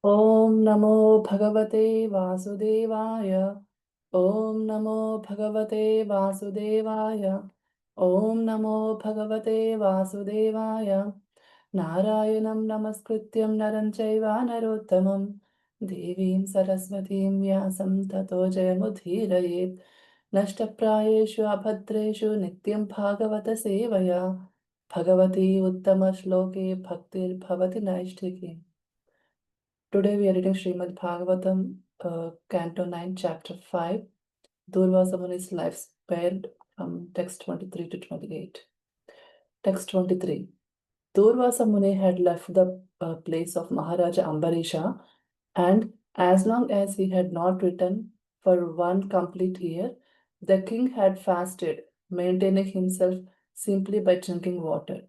ॐ नमो भगवते वासुदेवाय। ॐ नमो भगवते वासुदेवाय। ॐ नमो भगवते वासुदेवाय। नारायणं नमस्कृत्यं नरं चैव नरोत्तमं देवीं सरस्वतीं व्यासं ततो जयमुदीरयेत्। नष्टप्रायेषु अभद्रेषु नित्यं भागवतसेवया Bhagwati उत्तमश्लोके भक्तिर्भवति नैष्ठिकी। Today we are reading Srimad Bhagavatam, Canto 9, Chapter 5, Durvasa Muni's life spared, from text 23 to 28. Text 23. Durvasa Muni had left the place of Maharaja Ambarisha, and as long as he had not returned for 1 complete year, the king had fasted, maintaining himself simply by drinking water.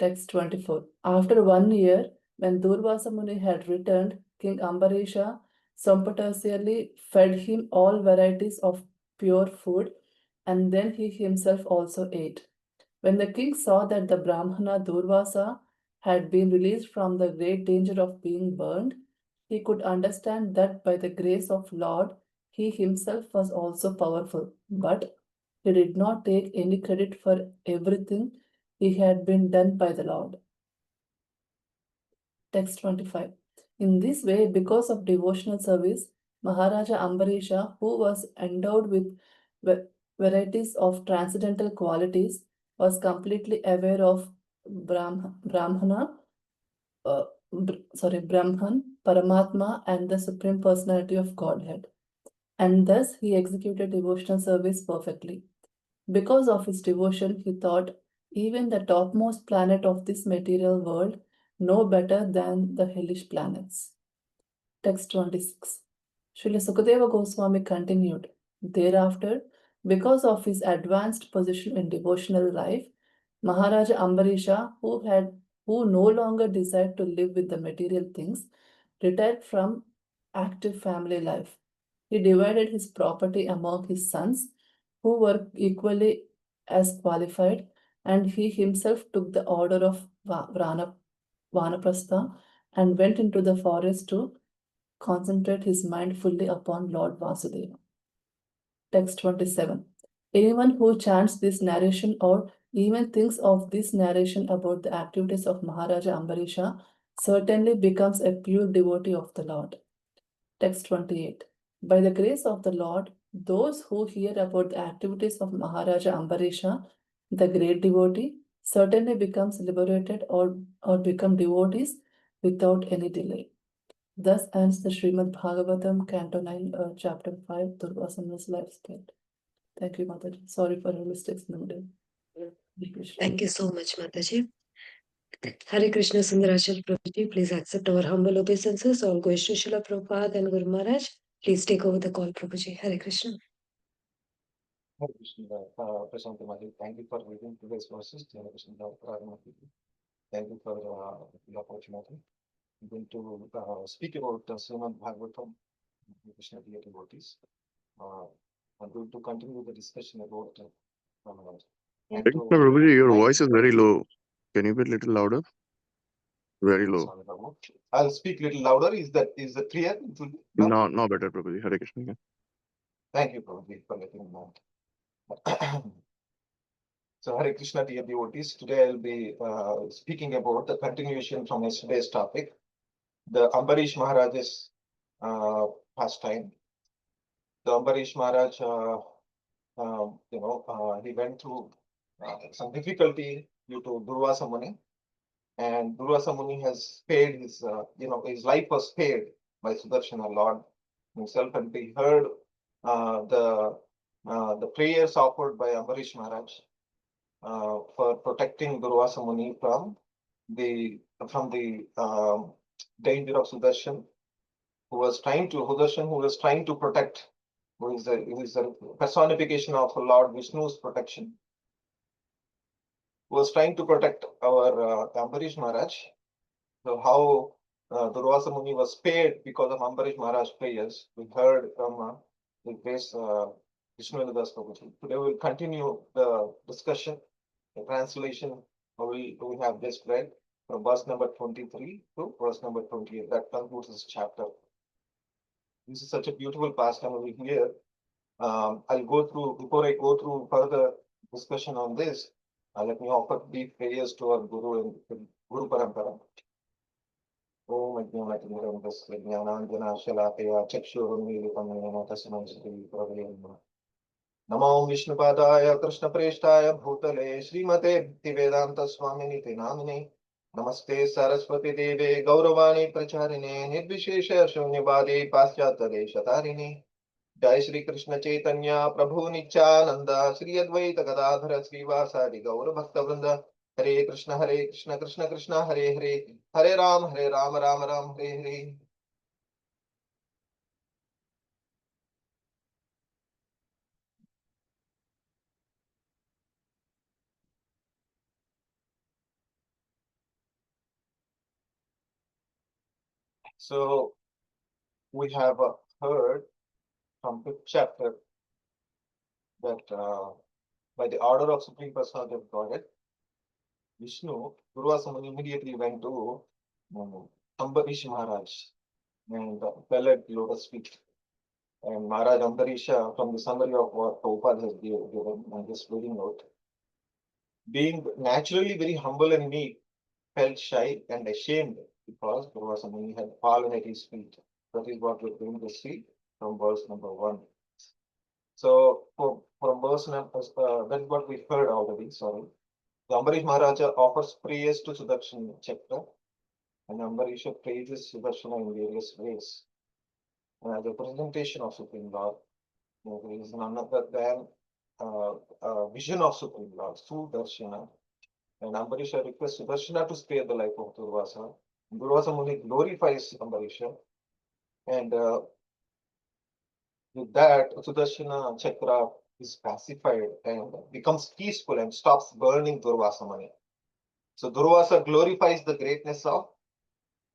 Text 24. After 1 year, when Durvasa Muni had returned, King Ambarisha sumptuously fed him all varieties of pure food, and then he himself also ate. When the king saw that the Brahmana Durvasa had been released from the great danger of being burned, he could understand that by the grace of Lord, he himself was also powerful. But he did not take any credit for everything he had been done by the Lord. Text 25. In this way, because of devotional service, Maharaja Ambarisha, who was endowed with varieties of transcendental qualities, was completely aware of Brahmana, Brahman, Paramatma, and the Supreme Personality of Godhead. And thus he executed devotional service perfectly. Because of his devotion, he thought even the topmost planet of this material world no better than the hellish planets. Text 26. Srila Sukadeva Goswami continued. Thereafter, because of his advanced position in devotional life, Maharaja Ambarisha, who no longer desired to live with the material things, retired from active family life. He divided his property among his sons, who were equally as qualified, and he himself took the order of Vanaprastha and went into the forest to concentrate his mind fully upon Lord Vasudeva. Text 27. Anyone who chants this narration or even thinks of this narration about the activities of Maharaja Ambarisha certainly becomes a pure devotee of the Lord. Text 28. By the grace of the Lord, those who hear about the activities of Maharaja Ambarisha, the great devotee, certainly becomes liberated or become devotees without any delay. Thus ends the Srimad Bhagavatam, Canto 9, Chapter 5, Durvasa's life spent. Thank you, Mataji. Sorry for your mistakes in the middle. Thank you so much, Mataji. Hare Krishna Sundaracala Prabhuji, please accept our humble obeisances. All goes to Srila Prabhupada and Guru Maharaj. Please take over the call, Prabhuji. Hare Krishna. Hare Krishna, Prashant Maji, thank you for reading today's verses. Hare Krishna, thank you for the opportunity. I'm going to speak about Srimad Bhagavatam, Krishna dear devotees. I'm going to continue the discussion about Canto. Prabhuji, your voice is very low. Can you be a little louder? Very low. Sorry, Prabhu. I'll speak a little louder. Is that clear? No, no better, Prabhuji. Hare Krishna. Thank you, Prabhuji, for letting me know. So, Hare Krishna, dear devotees. Today I'll be speaking about the continuation from yesterday's topic, the Ambarish Maharaj's pastime. The Ambarish Maharaj, he went through some difficulty due to Durvasa Muni, and Durvasa Muni has spared his, his life was spared by Sudarshana Lord himself, and he heard the prayers offered by Ambarish Maharaj for protecting Durvasa Muni from the danger of Sudarshan, who was trying to protect, who is the personification of Lord Vishnu's protection, who was trying to protect our Ambarish Maharaj. So how Durvasa Muni was spared because of Ambarish Maharaj's prayers, we heard from the grace Vishnu Das Prabhuji. Today we will continue the discussion, the translation we have just read. from verse number 23 to verse number 28. That concludes this chapter. This is such a beautiful pastime over here. I'll go through, before I go through further discussion on this, let me offer deep prayers to our Guru and Guru Parampara. Om Ajnanatinirandasya Jnananjana Shalakaya Chakshurunmilitam Yena Tasmai Shri Prabhaya Namaः. Namo Vishnupadaya Krishna Preshtaya Bhutale Srimate Bhaktivedanta Swaminiti Namine Namaste Saraswati Deve Gauravani Pracharine Nirvishesha Shunyavadi Paschata Deshatarine Jai Shri Krishna Chaitanya Prabhu Nityananda Shri Advaita Gadadhara Srivasadi Gaura Bhakta Vrinda Hare Krishna Krishna Krishna Hare Hare Hare Ram Ram Ram Hare Hare. So we have heard from fifth chapter that by the order of Supreme Personality of Godhead, Vishnu, Durvasa Muni immediately went to Ambarish Maharaj and fell at lotus feet. And Maharaj Ambarisha, from the summary of what Prabhupada has given on this reading note, being naturally very humble and meek, felt shy and ashamed because Durvasa Muni had fallen at his feet. That is what we're going to see from verse number 1. So from verse number, that's what we heard already, sorry. The Ambarish Maharaja offers prayers to Sudarshan Chakra, and Ambarisha praises Sudarshana in various ways. And as a presentation of Supreme Lord, there is none other than a vision of Supreme Lord, Sudarshana. And Ambarisha requests Sudarshana to spare the life of Durvasa. Durvasa Muni glorifies Ambarisha, and with that, Sudarshana Chakra is pacified and becomes peaceful and stops burning Durvasa Muni. So Durvasa glorifies the greatness of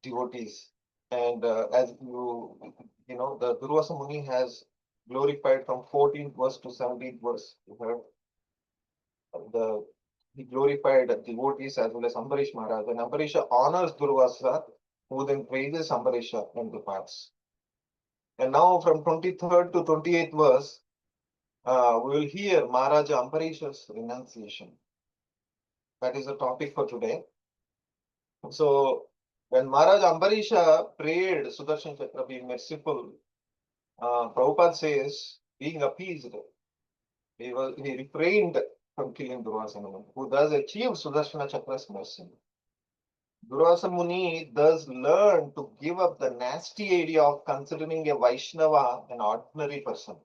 devotees. And as you know, the Durvasa Muni has glorified from 14th verse to 17th verse. You heard he glorified devotees as well as Ambarish Maharaj. And Ambarisha honors Durvasa, who then praises Ambarisha and departs. And now from 23rd to 28th verse, we will hear Maharaja Ambarisha's renunciation. That is the topic for today. So when Maharaj Ambarisha prayed Sudarshan Chakra be merciful, Prabhupada says, being appeased, he refrained from killing Durvasa Muni, who thus achieved Sudarshana Chakra's mercy. Durvasa Muni thus learned to give up the nasty idea of considering a Vaishnava an ordinary person.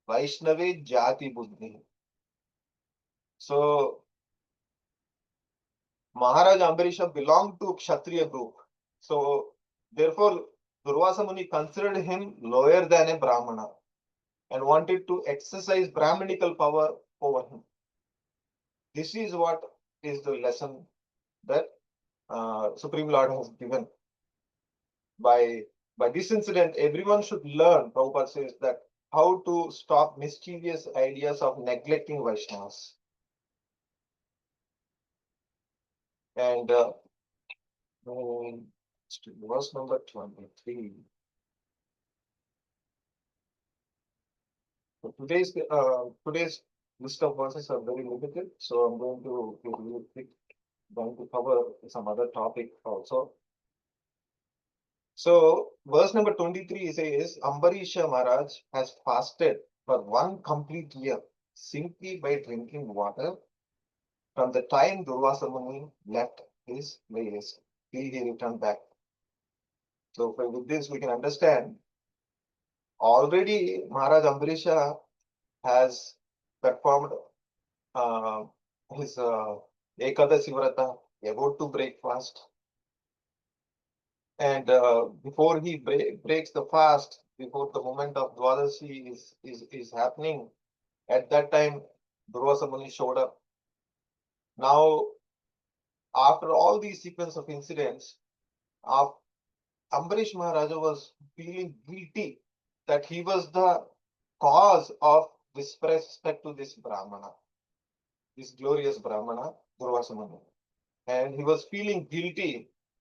Vaishnave Jati Buddhi. So Maharaj Ambarisha belonged to Kshatriya group. So therefore, Durvasa Muni considered him lower than a Brahmana and wanted to exercise Brahminical power over him. This is what is the lesson that Supreme Lord has given. By this incident, everyone should learn, Prabhupada says, that how to stop mischievous ideas of neglecting Vaishnavas. And verse number 23. So today's list of verses are very limited, so I'm going to be really quick, going to cover some other topic also. So verse number 23 says, Ambarisha Maharaj has fasted for 1 complete year simply by drinking water from the time Durvasa Muni left his place till he returned back. So with this we can understand already Maharaj Ambarisha has performed his Ekadasi Vrata, about to break fast. And before he breaks the fast, before the moment of Dwadasi is happening, at that time, Durvasa Muni showed up. Now, after all these sequence of incidents, Ambarish Maharaja was feeling guilty that he was the cause of disrespect to this Brahmana, this glorious Brahmana, Durvasa Muni. and he was feeling guilty,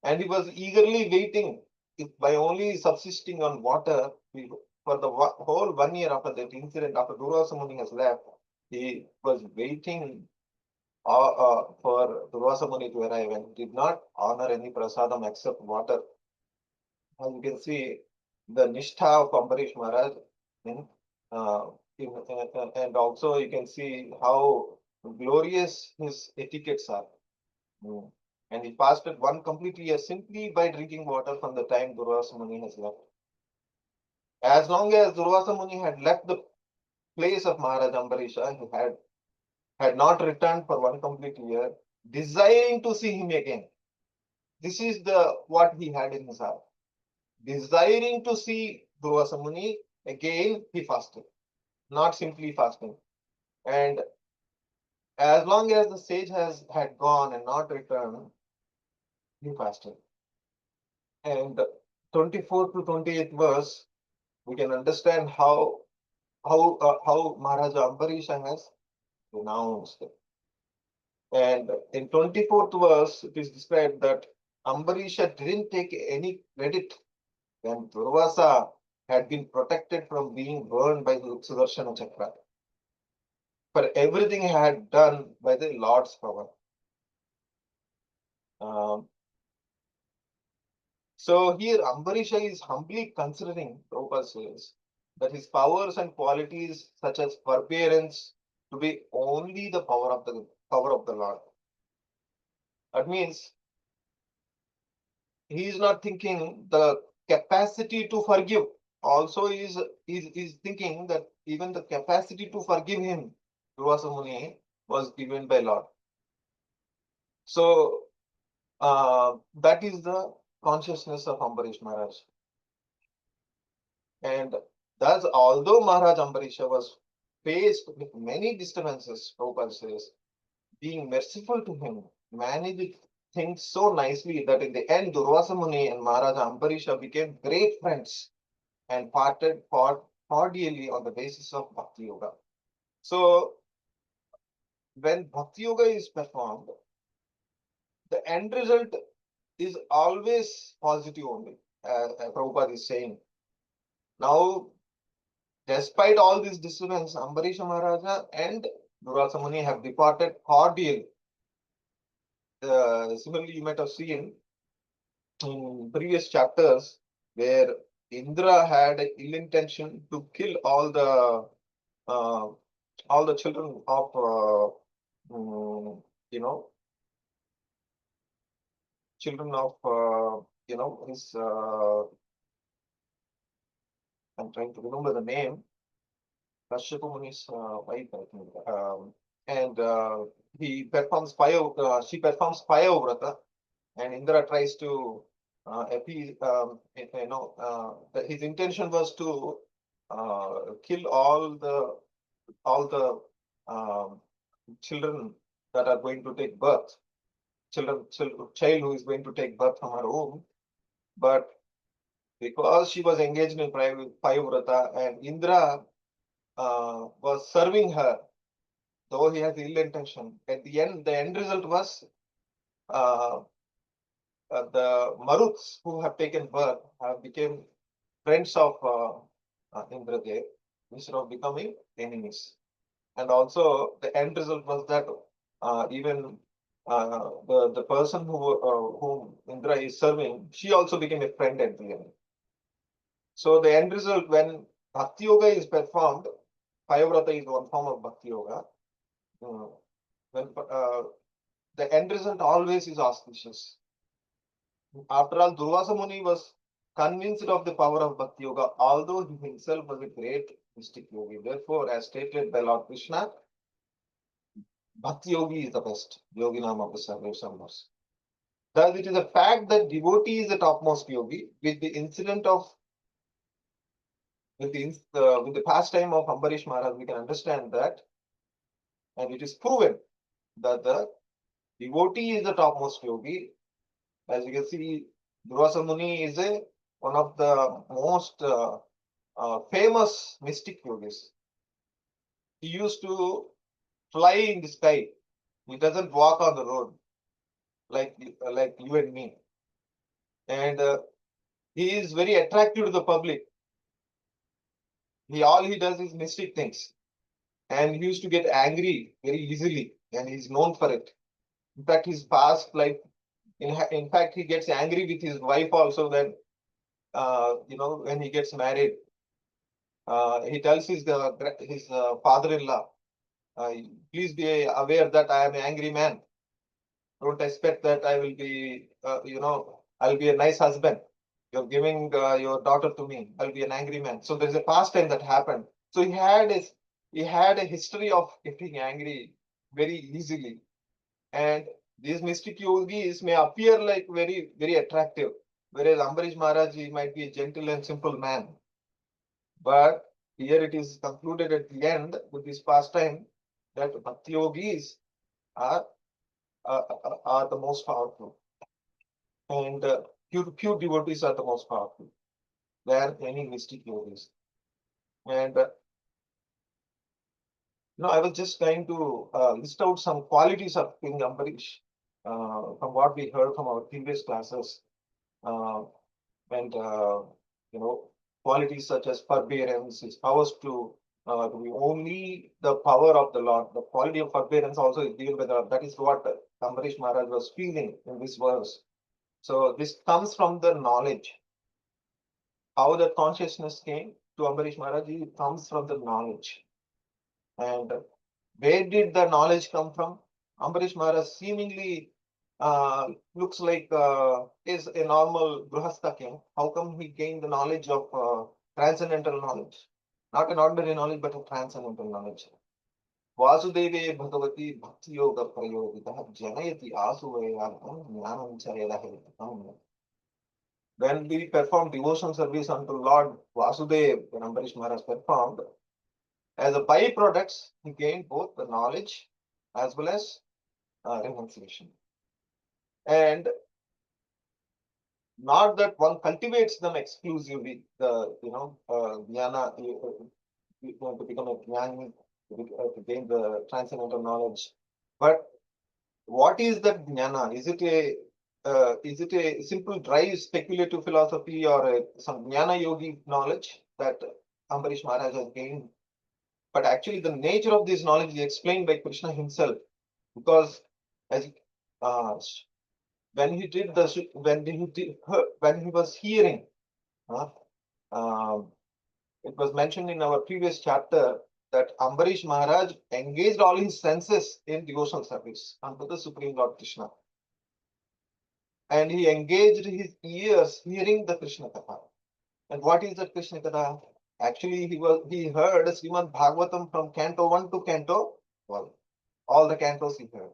and he was eagerly waiting by only subsisting on water for the whole 1 year after that incident, after Durvasa Muni has left. He was waiting for Durvasa Muni to arrive and did not honor any prasadam except water. As you can see, the nishtha of Ambarish Maharaj, uh, and also you can see how glorious his etiquettes are. And he fasted one complete year simply by drinking water from the time Durvasa Muni has left. As long as Durvasa Muni had left the place of Maharaj Ambarisha, he had not returned for one complete year, desiring to see him again. This is what he had in his heart. Desiring to see Durvasa Muni again, he fasted, not simply fasting. And as long as the sage had gone and not returned, he fasted. And 24th to 28th verse, we can understand how Maharaja Ambarisha has renounced. And in 24th verse, it is described that Ambarisha didn't take any credit when Durvasa had been protected from being burned by the Sudarshana Chakra for everything he had done by the Lord's power. So here Ambarisha is humbly considering, Prabhupada says, that his powers and qualities such as forbearance to be only the power of the Lord. That means he is not thinking the capacity to forgive. Also is thinking that even the capacity to forgive him, Durvasa Muni, was given by Lord. So that is the consciousness of Ambarish Maharaj. And thus, although Maharaj Ambarisha was faced with many disturbances, Prabhupada says, being merciful to him, managed things so nicely that in the end, Durvasa Muni and Maharaj Ambarisha became great friends and parted cordially on the basis of Bhakti Yoga. So, when Bhakti Yoga is performed, the end result is always positive only, Prabhupada is saying. Now, despite all this disturbance, Ambarisha Maharaja and Durvasa Muni have departed cordially. Similarly, you might have seen in previous chapters where Indra had ill intention to kill all the children of children of his I'm trying to remember the name. Kashyapa Muni's wife, I think. And he performs she performs Payavrata, and Indra tries to appease. His intention was to kill all the children that are going to take birth, child who is going to take birth from her womb, but because she was engaged in Payavrata and Indra was serving her, though he has ill intention. At the end result was the Maruts who have taken birth have become friends of Indradev instead of becoming enemies. And also the end result was that even the person whom Indra is serving, she also became a friend at the end. So the end result, when Bhakti Yoga is performed, Payavrata is one form of Bhakti Yoga. When the end result always is auspicious. After all, Durvasa Muni was convinced of the power of Bhakti Yoga, although he himself was a great mystic yogi. Therefore, as stated by Lord Krishna, Bhakti Yogi is the best yogi nama of the Sarvesambhas. Thus, it is a fact that devotee is the topmost yogi. With the incident of with the pastime of Ambarish Maharaj, we can understand that, and it is proven that the devotee is the topmost yogi. As you can see, Durvasa Muni is one of the most famous mystic yogis. He used to fly in the sky. He doesn't walk on the road. like you and me. And he is very attractive to the public. All he does is mystic things. And he used to get angry very easily, and he's known for it. In fact, his past life, in fact, he gets angry with his wife also when, when he gets married. He tells his father-in-law, please be aware that I am an angry man. Don't expect that I will be, I'll be a nice husband. You're giving your daughter to me. I'll be an angry man. So there's a past time that happened. So he had a history of getting angry very easily. And these mystic yogis may appear like very, very attractive, whereas Ambarish Maharaj, he might be a gentle and simple man. But here it is concluded at the end with this pastime that bhakti yogis are, are the most powerful. And pure devotees are the most powerful than any mystic yogis. And I was just trying to list out some qualities of King Ambarish from what we heard from our previous classes. And qualities such as forbearance, his powers to be only the power of the Lord. The quality of forbearance also is given by the Lord. That is what Ambarish Maharaj was feeling in this verse. So this comes from the knowledge. How the consciousness came to Ambarish Maharaj, it comes from the knowledge. And where did the knowledge come from? Ambarish Maharaj seemingly looks like is a normal Grihastha king. How come he gained the knowledge of transcendental knowledge? Not an ordinary knowledge, but a transcendental knowledge. Vasudeve Bhagavati Bhakti Yoga Prayogita Janayati Asuvayagam Jnanam Chayadahe. When we performed devotion service unto Lord Vasudev, when Ambarish Maharaj performed, as a byproduct, he gained both the knowledge as well as renunciation. And not that one cultivates them exclusively, jnana, to become a jnani, to gain the transcendental knowledge. But what is that jnana? Is it a simple dry speculative philosophy or some jnana yogi knowledge that Ambarish Maharaj has gained? But actually, the nature of this knowledge is explained by Krishna himself, because as when he was hearing, it was mentioned in our previous chapter that Ambarish Maharaj engaged all his senses in devotional service unto the Supreme Lord Krishna. And he engaged his ears hearing the Krishna Katha. And what is the Krishna Katha? Actually, he heard Srimad Bhagavatam from Canto 1 to Canto 12. All the cantos he heard.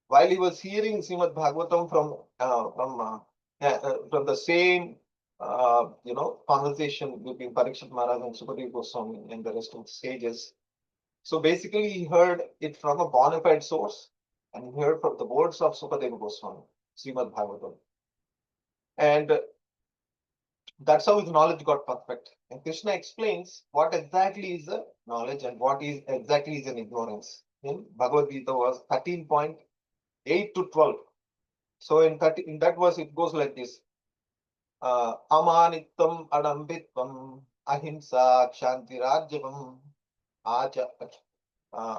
While he was hearing Srimad Bhagavatam from the same conversation between Parikshit Maharaj and Sukadeva Goswami and the rest of the sages. So basically, he heard it from a bona fide source, and he heard from the words of Sukadeva Goswami, Srimad Bhagavatam. And that's how his knowledge got perfect. And Krishna explains what exactly is a knowledge and what is exactly is an ignorance. In Bhagavad Gita was 13.8 to 12. So in that verse, it goes like this. Amanitvam adambitvam ahimsa kshantirajyavam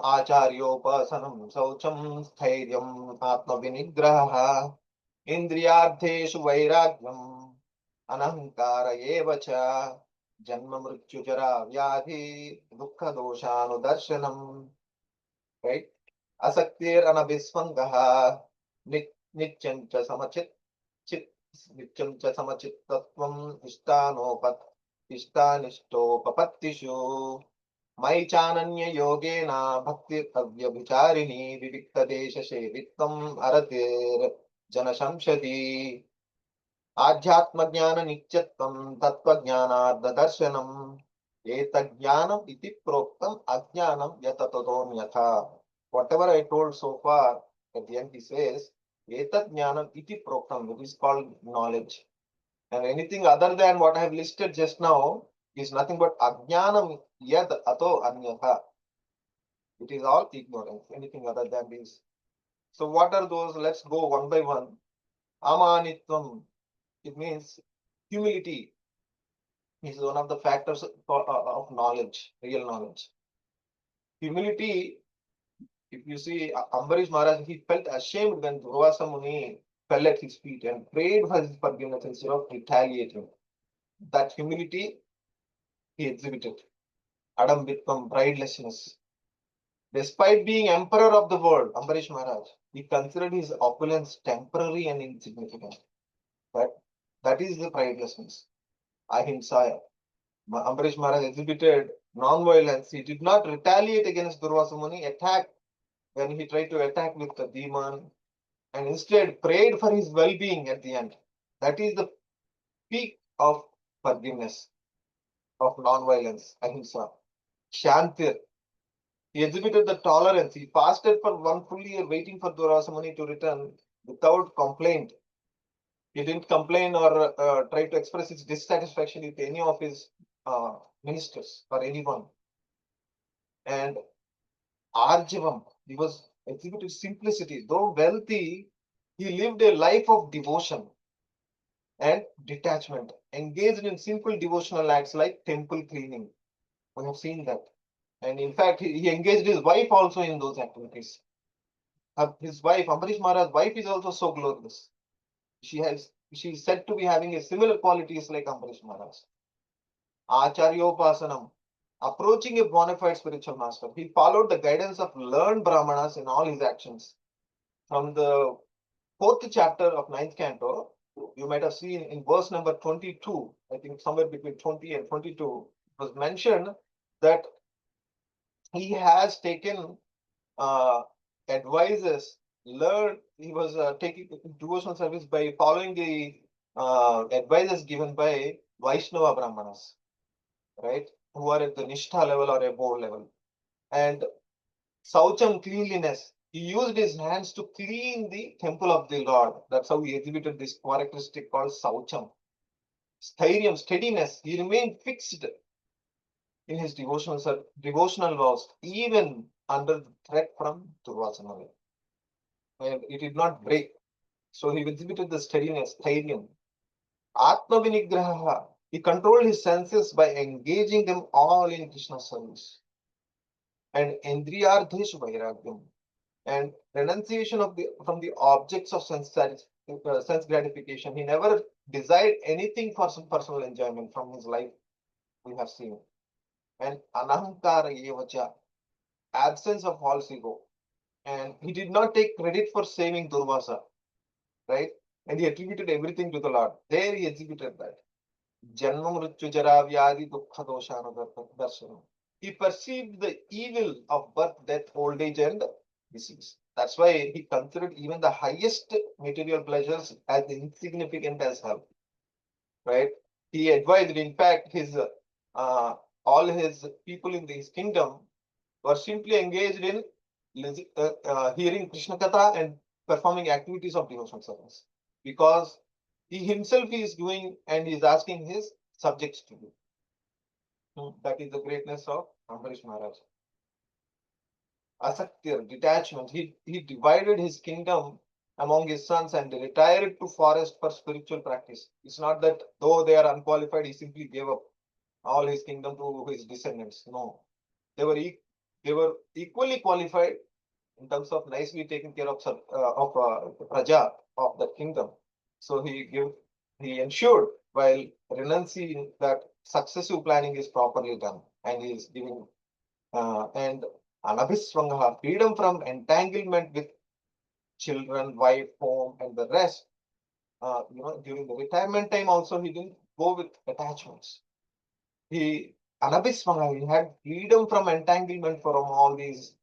acharyopasanam saucham स्थैर्यम आत्मविनिग्रहः indriyardheshu vairagyam anahankara eva cha janma mrityujara vyadhi dukkha doshanudarshanam. Right? Asaktir anabhisvangaha nityam cha samachit nityam cha samachittatvam ishtanistopapatishu mai chananya yogena bhakti avyabhicharini vivikta desha shevittam aratir janashamshadi आध्यात्म ज्ञान नित्यत्वं तत्व ज्ञानार्थ दर्शनम एतज्ञानम इति प्रोक्तम अज्ञानम यततोन्यथा. Whatever I told so far, at the end he says etajnanam iti proktam, it is called knowledge, and anything other than what I have listed just now is nothing but ajnanam yad ato anyatha. It is all ignorance. Anything other than this So what are those? Let's go one by one. Amanitvam, it means humility is one of the factors of knowledge, real knowledge. Humility, if you see Ambarish Maharaj, he felt ashamed when Durvasa Muni fell at his feet and prayed for his forgiveness instead of retaliating. That humility he exhibited. Adambitvam, pridelessness. Despite being emperor of the world, Ambarish Maharaj, he considered his opulence temporary and insignificant. But that is the pridelessness. Ahimsaya. Ambarish Maharaj exhibited non-violence. He did not retaliate against Durvasa Muni, attack when he tried to attack with the demon, and instead prayed for his well-being at the end. That is the peak of forgiveness, of non-violence, ahimsa. Shantir. He exhibited the tolerance. He fasted for 1 full year, waiting for Durvasa Muni to return without complaint. He didn't complain or try to express his dissatisfaction with any of his ministers or anyone. And Arjavam, he was exhibited simplicity. Though wealthy, he lived a life of devotion and detachment, engaged in simple devotional acts like temple cleaning. We have seen that. And in fact, he engaged his wife also in those activities. His wife, Ambarish Maharaj's wife, is also so glorious. She is said to be having a similar qualities like Ambarish Maharaj. Acharyopasanam, approaching a bona fide spiritual master. He followed the guidance of learned Brahmanas in all his actions. From the 4th chapter of 9th Canto, you might have seen in verse number 22, I think somewhere between 20 and 22, it was mentioned that he has taken advices, learned, he was taking devotional service by following the advices given by Vaishnava Brahmanas, right, who are at the Nishtha level or above level. And Saucham, cleanliness. He used his hands to clean the temple of the Lord. That's how he exhibited this characteristic called Saucham. Sthairiam, steadiness. He remained fixed in his devotional vows, even under the threat from Durvasa Muni. And it did not break. So he exhibited the steadiness, Sthairiam. Atma Vinigraha. He controlled his senses by engaging them all in Krishna's service. And Indriyardhesh Vairagyam. And renunciation of from the objects of sense gratification. He never desired anything for some personal enjoyment from his life, we have seen. And anahankara yevacha, absence of false ego. And he did not take credit for saving Durvasa, right? And he attributed everything to the Lord. There he exhibited that. Janma mrityu jara vyadi dukkha doshana darshanam. He perceived the evil of birth, death, old age, and disease. That's why he considered even the highest material pleasures as insignificant as hell. Right? He advised, in fact, his all his people in his kingdom were simply engaged in hearing Krishna Katha and performing activities of devotional service, because he himself is doing and he is asking his subjects to do. That is the greatness of Ambarish Maharaj. Asaktir, detachment. He divided his kingdom among his sons and retired to forest for spiritual practice. It's not that though they are unqualified, he simply gave up all his kingdom to his descendants. No, they were equally qualified in terms of nicely taking care of praja of the kingdom. So he ensured while renunciating that successive planning is properly done, and he is giving and anabhisvangaha, freedom from entanglement with children, wife, home, and the rest. During the retirement time also he didn't go with attachments. He anabhisvangaha, he had freedom from entanglement from all these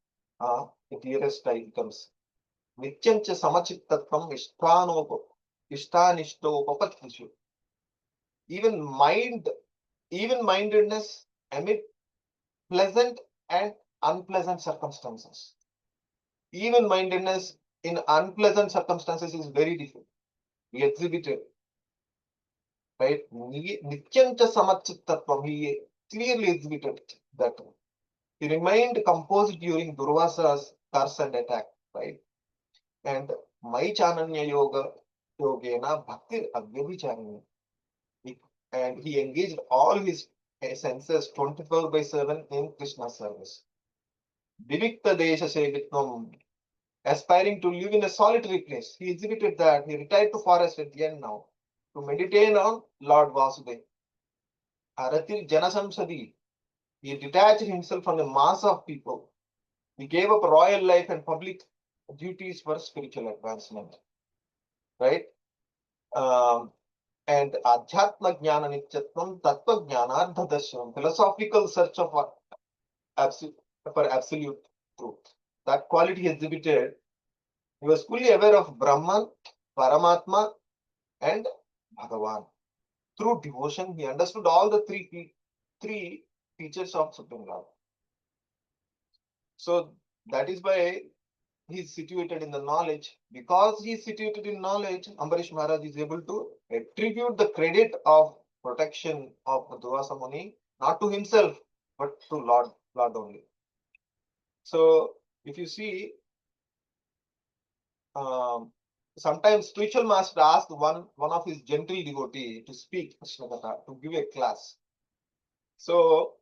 dearest items. Nityamcha samachittatvam ishtanishtopapatishu. Even-mindedness amid pleasant and unpleasant circumstances. Even-mindedness in unpleasant circumstances is very different. We exhibited, right? Nityanta samachittatvam, he clearly exhibited that. He remained composed during Durvasa's curse and attack, right? and Mai Chananya Yoga Yogena Bhakti Avyabhicharini. And he engaged all his senses 24/7 in Krishna service. Vivikta Desha Sevitvam, aspiring to live in a solitary place. He exhibited that. He retired to forest at the end now to meditate on Lord Vasudeva. Aratil Janasamsadi, he detached himself from the mass of people. He gave up royal life and public duties for spiritual advancement. Right? And Adhyatma Jnana Nityatvam Tattva Jnanardha Darshanam, philosophical search for absolute truth. That quality he exhibited. He was fully aware of Brahman, Paramatma, and Bhagavan. Through devotion, he understood all the three features of Supreme Lord. So that is why he is situated in the knowledge. Because he is situated in knowledge, Ambarish Maharaj is able to attribute the credit of protection of Durvasa Muni not to himself, but to Lord only. So if you see, sometimes spiritual master asked one of his gentle devotee to speak Krishna Katha, to give a class. So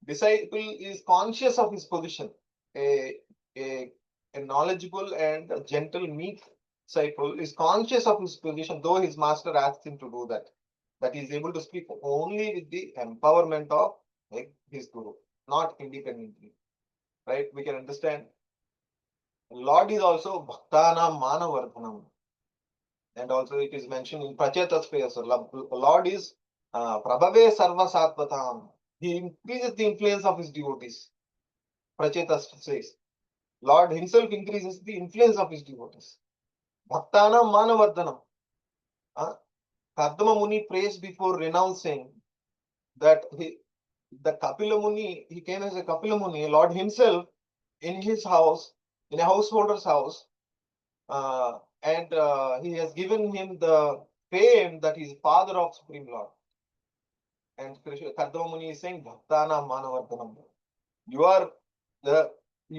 disciple is conscious of his position. A knowledgeable and a gentle, meek disciple is conscious of his position, though his master asks him to do that. That he is able to speak only with the empowerment of his guru, not independently. Right? We can understand. Lord is also Bhaktanam Manavardhanam. And also it is mentioned in Prachetaspeya. So Lord is Prabhave Sarva Sattvatam. He increases the influence of his devotees. Prachetas says. Lord himself increases the influence of his devotees. Bhaktanam Manavardhanam. Kardama Muni prays before renouncing that the Kapila Muni, he came as a Kapila Muni, Lord himself in his house, in a householder's house, and he has given him the fame that he is father of Supreme Lord. And Kardama Muni is saying, Bhaktana Manavardhanam. You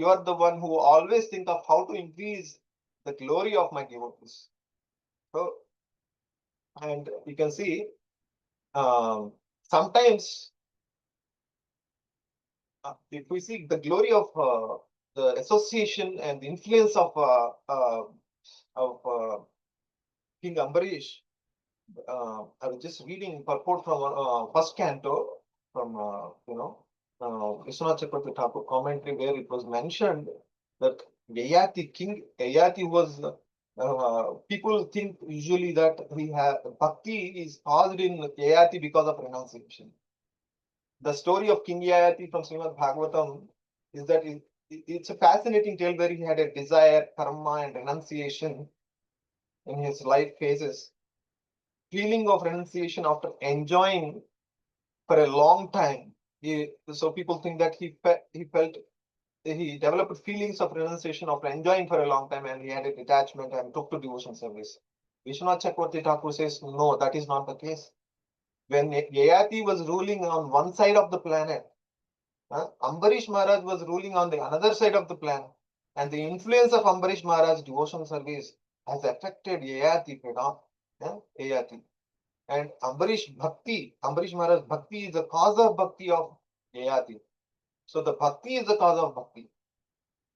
are the one who always think of how to increase the glory of my devotees. So, and you can see, sometimes if we see the glory of the association and the influence of King Ambarish, I was just reading purport from first canto from Vishwanath Chakravarti Thakur commentary, where it was mentioned that King Yayati was people think usually that bhakti is caused in Yayati because of renunciation. The story of King Yayati from Srimad Bhagavatam is that it's a fascinating tale where he had a desire, karma, and renunciation in his life phases. Feeling of renunciation after enjoying for a long time. So people think that he developed feelings of renunciation after enjoying for a long time, and he had a detachment and took to devotion service. Vishwanath Chakravarti Thakur says, no, that is not the case. When Yayati was ruling on one side of the planet, Ambarish Maharaj was ruling on the another side of the planet, and the influence of Ambarish Maharaj's devotion service has affected Yayati. Yayati. And Ambarish Maharaj Bhakti is the cause of Bhakti of Yayati. So the Bhakti is the cause of Bhakti.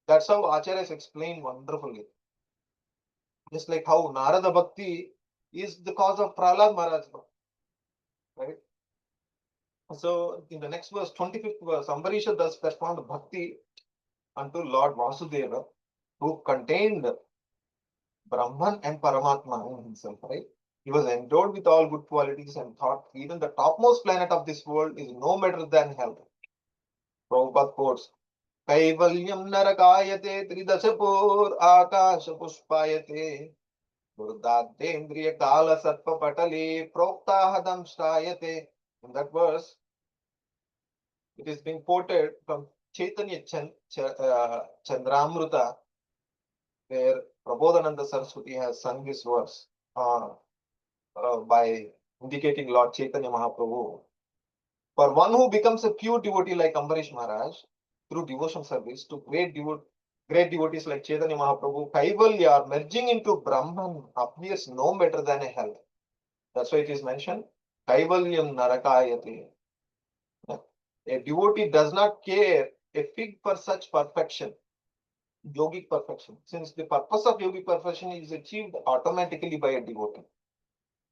That's how Acharyas explain wonderfully. Just like how Narada Bhakti is the cause of Prahlad Maharaj Bhakti. Right? So in the next verse, 25th verse, Ambarisha thus performed Bhakti unto Lord Vasudeva, who contained Brahman and Paramatma in himself. Right? He was endowed with all good qualities and thought even the topmost planet of this world is no better than hell. Prabhupada quotes, Kaivalyam narakayate tridasapur akasha pushpayate Vurdadendriya kala satpa patale proktahadam shrayate. In that verse, it is being quoted from Chaitanya Chandramruta, where Prabodhananda Saraswati has sung this verse by indicating Lord Chaitanya Mahaprabhu. For one who becomes a pure devotee like Ambarish Maharaj, through devotion service to great great devotees like Chaitanya Mahaprabhu, Kaivalya, merging into Brahman, appears no better than a hell. That's why it is mentioned, Kaivalyam Narakayate. A devotee does not care a fig for such perfection, yogic perfection, since the purpose of yogic perfection is achieved automatically by a devotee.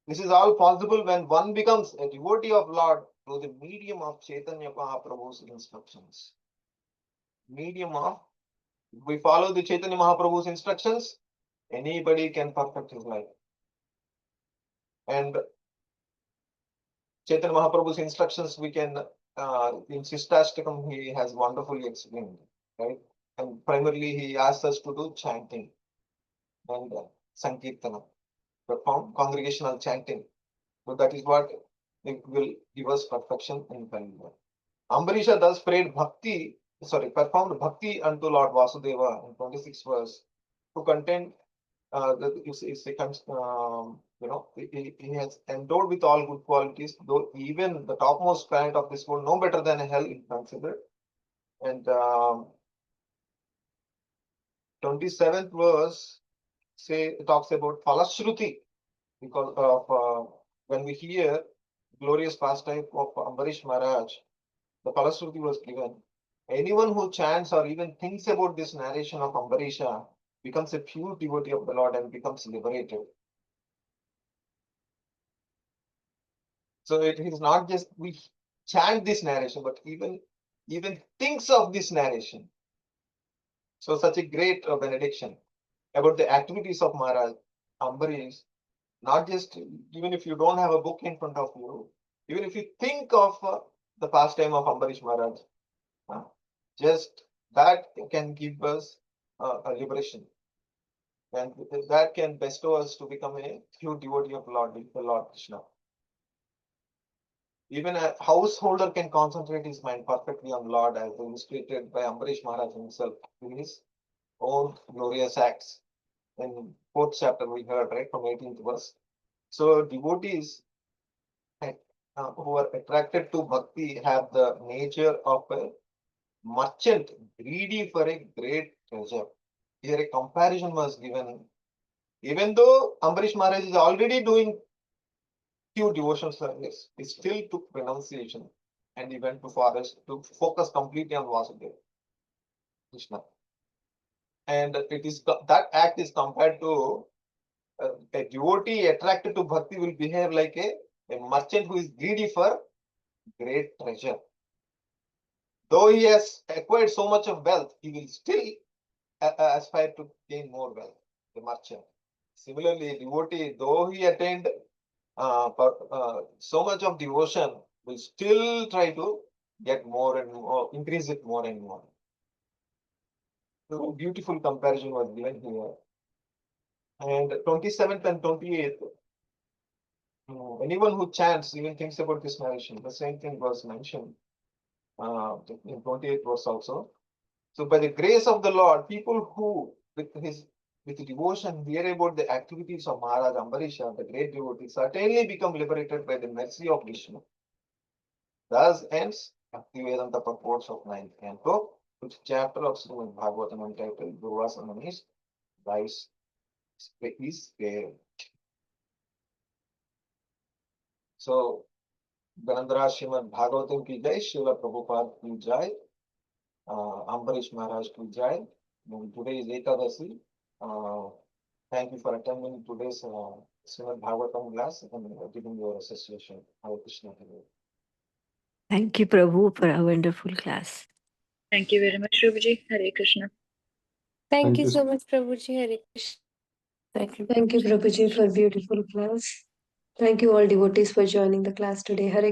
This is all possible when one becomes a devotee of Lord through the medium of Chaitanya Mahaprabhu's instructions. Medium of, if we follow the Chaitanya Mahaprabhu's instructions, anybody can perfect his life. And Chaitanya Mahaprabhu's instructions we can, in Sistashtakam, he has wonderfully explained, right? And primarily he asks us to do chanting and Sankirtana, perform congregational chanting. So that is what it will give us perfection in Kaliyuga. Ambarisha thus performed bhakti unto Lord Vasudeva in 26th verse to content he has endowed with all good qualities, though even the topmost planet of this world, no better than a hell, is considered. And 27th verse talks about Falashruti, because of when we hear glorious pastime of Ambarish Maharaj, the Falashruti was given. Anyone who chants or even thinks about this narration of Ambarisha becomes a pure devotee of the Lord and becomes liberated. So it is not just we chant this narration, but even thinks of this narration. So such a great benediction about the activities of Maharaj Ambarish. Not just, even if you don't have a book in front of you, even if you think of the pastime of Ambarish Maharaj, just that can give us a liberation, and that can bestow us to become a pure devotee of Lord Krishna. Even a householder can concentrate his mind perfectly on Lord, as illustrated by Ambarish Maharaj himself in his own glorious acts. In 4th chapter we heard, right, from 18th verse. So devotees who are attracted to bhakti have the nature of a merchant greedy for a great treasure. Here a comparison was given. Even though Ambarish Maharaj is already doing few devotional service, he still took renunciation and he went to forest to focus completely on Vasudeva Krishna. And it is that act is compared to a devotee attracted to bhakti will behave like a merchant who is greedy for great treasure. Though he has acquired so much of wealth, he will still aspire to gain more wealth, the merchant. Similarly, a devotee, though he attained so much of devotion, will still try to get more and more, increase it more and more. So beautiful comparison was given here. And 27th and 28th, anyone who chants even thinks about this narration. The same thing was mentioned in 28th verse also. So by the grace of the Lord, people who with devotion hear about the activities of Maharaj Ambarisha, the great devotee, certainly become liberated by the mercy of Vishnu. Thus ends Bhaktivedanta purports of 9th Canto, which chapter of Srimad Bhagavatam entitled Durvasamani's Vice is Fair. So, Ganandhara Srimad Bhagavatam ki jai, Srila Prabhupada ki jai, Ambarish Maharaj ki jai. Today is Ekadasi. Thank you for attending today's Srimad Bhagavatam class and giving your association. Hare Krishna. Thank you, Prabhu, for a wonderful class. Thank you very much, Prabhuji. Hare Krishna. Thank you so much, Prabhuji. Hare Krishna. Thank you, Prabhuji, for a beautiful class. Thank you all devotees for joining the class today. Hare